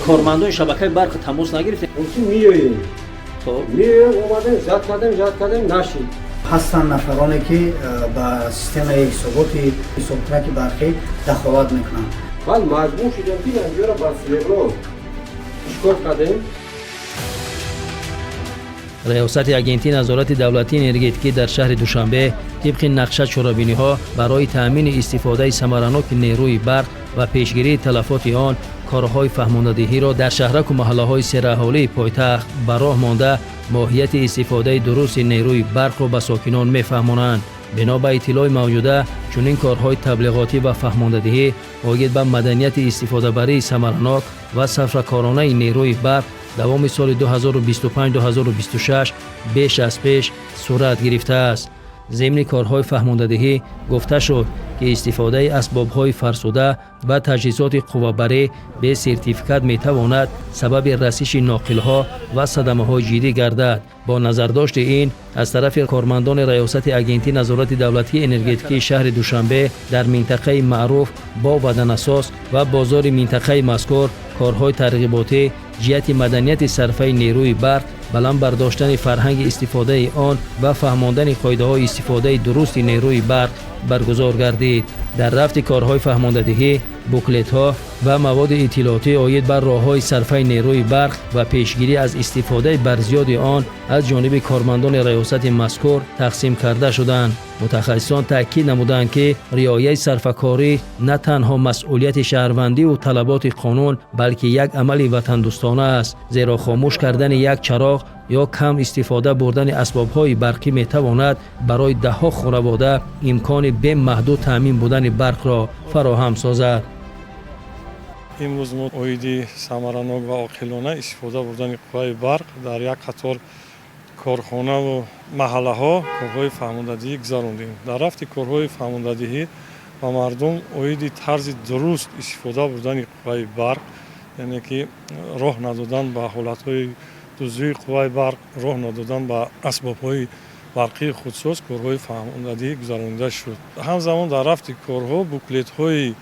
کارمندان شبکه برق تماس نگرفتین؟ گفتیم میاییم خب اومدیم زد کردیم نشید. هستند نفرانی که با سیستم حسابک برقی دخالت میکنند. بعد مجبور شدیم که اینجا را با سیبرو اشکال کردیم. ریاست اگنتی نظارت دولتی انرژتیکی در شهر دوشنبه طبق نقشه چرابینی‌ها برای تأمین استفاده ثمراناک نیروی برق و پیشگیری تلفات آن کارهای فهماندهی را در شهرک و محله‌های سرحالی پایتخت به راه مانده ماهیت استفاده درست نیروی برق را به ساکنان می‌فهمانند. بنا به اطلاع موجوده چنین کارهای تبلیغاتی و فهماندهی باید به مدنیت استفاده بری ثمراناک و صرفه‌کارانه نیروی برق دوام سال 2025-2026 بیش از پیش صورت گرفته است. ضمن کارهای فهماندهی گفته شد که استفاده اسباب‌های فرسوده و تجهیزات قوه‌بری به سرتیفیکات می‌تواند سبب رسیدن ناقل‌ها و صدمه‌های جدی گردد. با نظرداشت این از طرف کارمندان ریاست اگنتی نظارت دولتی انرژتیکی شهر دوشنبه در منطقه معروف با بدناساس و بازار منطقه مذکور کارهای ترغیباتی جهت مدنیت صرفه نیروی برق، بلند برداشتن فرهنگ استفاده آن و فهماندن قاعده‌های استفاده درست نیروی برق برگزار گردید. در رفت کارهای فهماندهی، بوکلت‌ها و مواد اطلاعاتی عاید بر راه‌های صرفه نیروی برق و پیشگیری از استفاده برزیاد آن از جانب کارمندان ریاست مذکور تقسیم کرده شدند. متخصصان تاکید نمودند که رعایت صرفه‌کاری نه تنها مسئولیت شهروندی و طلبات قانون بلکه یک عمل وطندوستانه است، زیرا خاموش کردن یک چراغ یا کم استفاده بردن اسباب‌های برقی می‌تواند برای ده‌ها خانواده امکان به محدود تامین بودن برق را فراهم سازد. امروز ما اویدی ثمراناک و عاقلانه استفاده بردن قوه برق در یک قطار کارخانه و محله ها کارهای فهماندهی گذراندیم. در رفت کارهای فهماندهی و مردم اویدی طرز درست استفاده بردن قوه برق، یعنی که راه ندادن به حالت‌های دوزی قوه برق، راه ندادن به اسباب‌های برقی خودساز کارهای فهماندهی گذرانده شد. همزمان در رفت کارها بوکلت‌های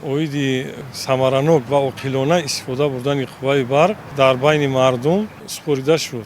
اویدی ثمراناک و عاقلانه استفاده بردن قوه برق در بین مردم سپرده شد.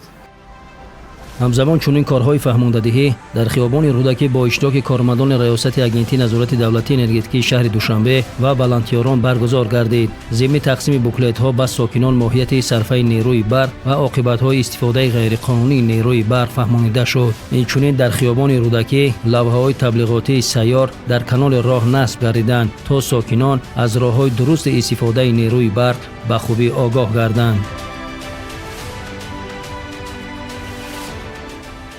همزمان چنین کارهای فهماندهی در خیابان رودکی با اشتراک کارمندان ریاست اگنتی نظارت دولتی انرژتیکی شهر دوشنبه و ولنتیاران برگزار گردید. ضمن تقسیم بوکلت‌ها به ساکنان ماهیت صرفه نیروی برق و عاقبت‌های استفاده غیرقانونی نیروی برق فهمانیده شد. اینچنین در خیابان رودکی لوحه‌های تبلیغاتی سیار در کانال راه نصب گردیدند تا ساکنان از راه‌های درست استفاده نیروی برق به خوبی آگاه گردند.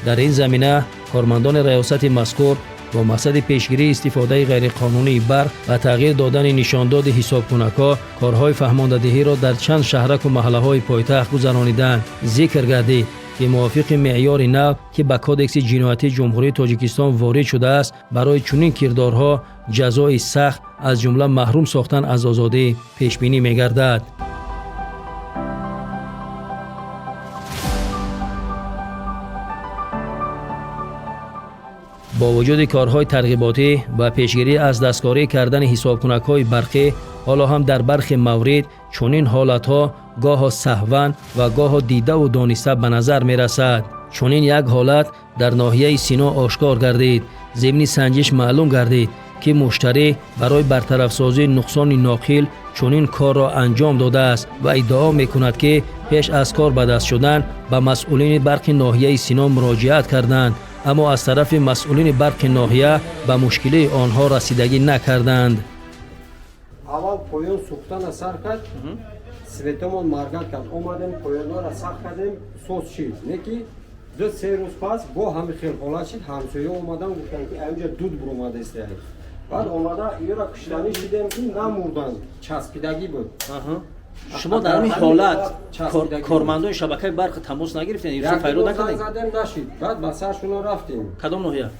در این زمینه کارمندان ریاست مذکور با مقصد پیشگیری استفاده غیرقانونی برق و تغییر دادن نشانداد حسابکنک‌ها کارهای فهماندهی را در چند شهرک و محله‌های پایتخت گذرانیدند. ذکر گردید که موافق معیار نو که به کودکس جنایتی جمهوری تاجیکستان وارد شده است برای چنین کردارها جزای سخت از جمله محروم ساختن از آزادی پیش بینی می‌گردد. با وجود کارهای ترغیباتی و پیشگیری از دستکاری کردن حسابکنک‌های برقی، حالا هم در برخی موارد چنین حالت‌ها گاه سهواً و گاه دیده و دانسته به نظر می‌رسد. چنین یک حالت در ناحیه سینا آشکار گردید. ضمن سنجش معلوم گردید که مشتری برای برطرف سازی نقصان ناقل چنین کار را انجام داده است و ادعا می‌کند که پیش از کار به دست شدن به مسئولین برق ناحیه سینا مراجعت کردند، اما از طرف مسئولین برق ناحیه به مشکل آنها رسیدگی نکردند. اول پایان سوختن سر کرد، سویتمون مرگت کرد، اومدیم پایان‌ها را سخت کردیم، سوز شد. نکی دو سه روز پس با همه خیل حالت شد، همسایه اومدن گفتن که اینجا دود برآمده است. بعد اومده اینا را کشتنی شدیم که نمردن، چسبیدگی بود. شما در این حالت کارمندان شبکه برق تماس نگرفتین؟ یک روز زدیم نشید. بعد به سرشون رفتیم. کدام ناحیه؟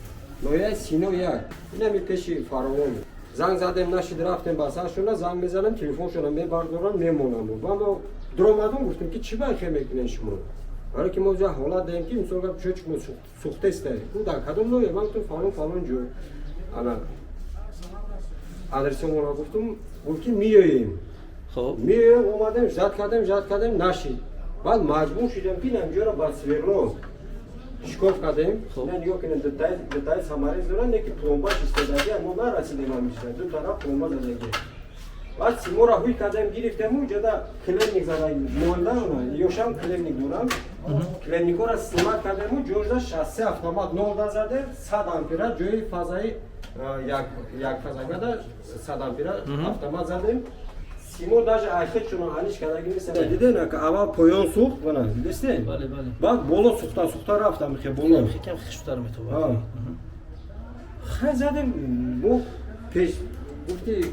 ناحیه سینا یک. اینا می پیش فراوان. زنگ زدیم نشید رفتیم به سرشون، زنگ میزنم تلفنشون میبردارن میمونم. و ما درآمدیم گفتیم که چی باید میکنین شما؟ برای که ما جا حالت داریم که مثلا چوچ سوخته است. او در کدام ناحیه؟ من تو فلان جو. انا آدرسمون رو گفتم میاییم. خب میرم اومدم زد کردم نشید. بعد مجبور شدم که اینجا را با سویرلو شکاف کردیم. نه نگاه کنیم دتای سامارز دارن که پلمباش استفاده اما نرسیدیم همیشه. دو طرف پلمبا زدگی. بعد سیمو را هوی کردم گرفتم اونجا دا کلینیک زدم موندم یوشم کلینیک دارم. کلینیکو را استعمال کردم و جوزا شاسی автомат 0 زده 100 آمپر جوی فازای یک فازای دا 100 آمپر автомат زدیم. سیمو داش آخر چون حالش کردگی نیست. دیدین که اول پایان سوخت بنا دیدین؟ بله بله. بعد بالا سوخته رفتم میخه بالا. کم خشتر میتونه. خیلی زدم بو پیش گفتی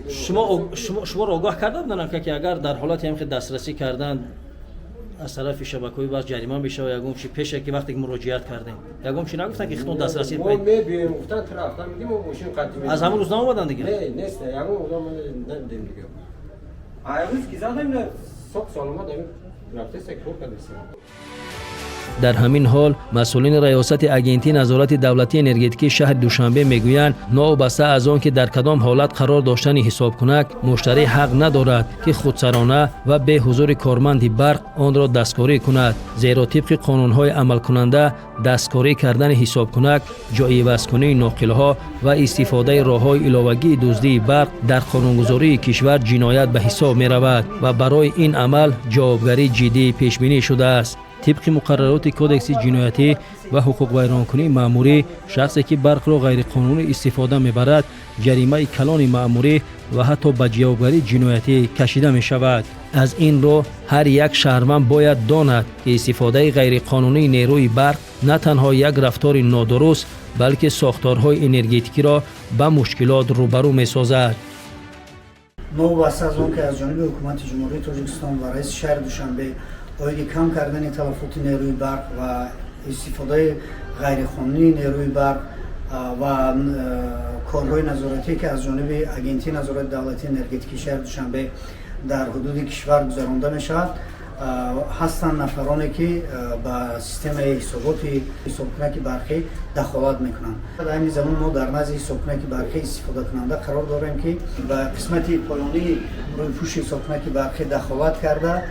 شما رو آگاه کرده بودن که اگر در حالتی هم که دسترسی کردن از طرف شبکه‌ای باز جریمه بشه و یگم چی پیش که وقتی که مراجعت کردیم یگم چی نگفتن که خودتون دسترسی ما میبینیم گفتن رفتم میگیم ما ماشین قطعی از همون روز اومدن دیگه نه نیست یگم اون ندیدم دیگه امروز کی زدم نه صبح سالما داریم رفته سکتور کردیم. در همین حال مسئولین ریاست اگنتی نظارت دولتی انرژتیکی شهر دوشنبه میگویند نوبسته از آن که در کدام حالت قرار داشتن حساب کنک مشتری حق ندارد که خودسرانه و به حضور کارمند برق آن را دستکاری کند، زیرا طبق قانون‌های عمل کننده دستکاری کردن حساب کنک، جای وصل‌کنی ناقل‌ها و استفاده راه‌های علاوگی دزدی برق در قانونگذاری کشور جنایت به حساب می‌رود و برای این عمل جوابگری جدی پیش بینی شده است. طبق مقررات کودکس جنایتی و حقوق ویرانکنی مأموری شخصی که برق را غیر قانونی استفاده میبرد جریمه کلان مأموری و حتی به جوابگری جنایتی کشیده می شود. از این رو هر یک شهروند باید داند که استفاده غیر قانونی نیروی برق نه تنها یک رفتار نادرست بلکه ساختارهای انرژتیکی را به مشکلات روبرو می سازد. نوبسته از آن که از جانب حکومت جمهوری تاجیکستان و رئیس شهر دوشنبه باید کم کردن تلفات نیروی برق و استفاده غیرقانونی نیروی برق و کارهای نظارتی که از جانب اگنتی نظارت دولتی انرژتیکی شهر دوشنبه در حدود کشور گذرانده می شود هستند نفرانی که به سیستم حساب کنک برقی دخالت میکنند. در همین زمان ما در نزد حساب کنک برقی استفاده کننده قرار داریم که به قسمت پایانی روی پوش حساب کنک برقی دخالت کرده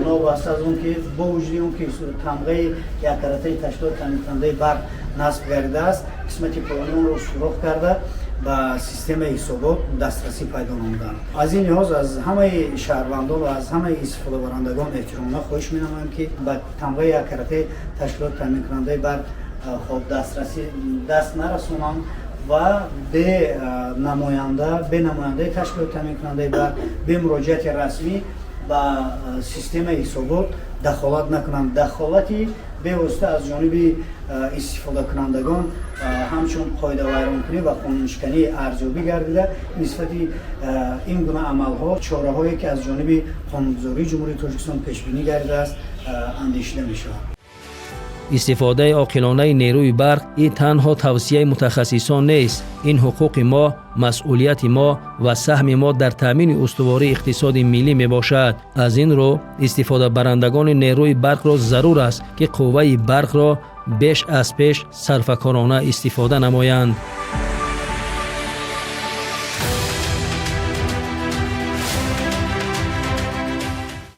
نوبسته از اون که با وجود اون که تمغه یک کرته تشکیلات تامین کننده برق نصب گردیده است قسمت پایانی اون رو سوراخ کرده با سیستم حسابات دسترسی پیدا نمودند. از این لحاظ از همه شهروندان و از همه استفاده برندگان احترامانه خواهش می‌نمایم که به تمغه یک کرته تشکیلات تامین کننده برق خود دسترسی دست نرسونند و به نماینده تشکیلات تامین کننده برق به مراجعت رسمی با سیستم حسابات دخالت نکنند. دخالتی به واسطه از جانب استفاده کنندگان همچون قاعده ویرانکنی و قانونشکنی ارزیابی گردیده نسبت این گونه عملها چاره‌هایی که از جانب قانونگذاری جمهوری تاجیکستان پیش بینی گردیده است اندیشیده می‌شود. استفاده عاقلانه نیروی برق این تنها توصیه متخصصان نیست. این حقوق ما، مسئولیت ما و سهم ما در تامین استواری اقتصاد ملی می باشد. از این رو استفاده برندگان نیروی برق را ضرور است که قوه برق را بیش از پیش صرفه‌کارانه استفاده نمایند.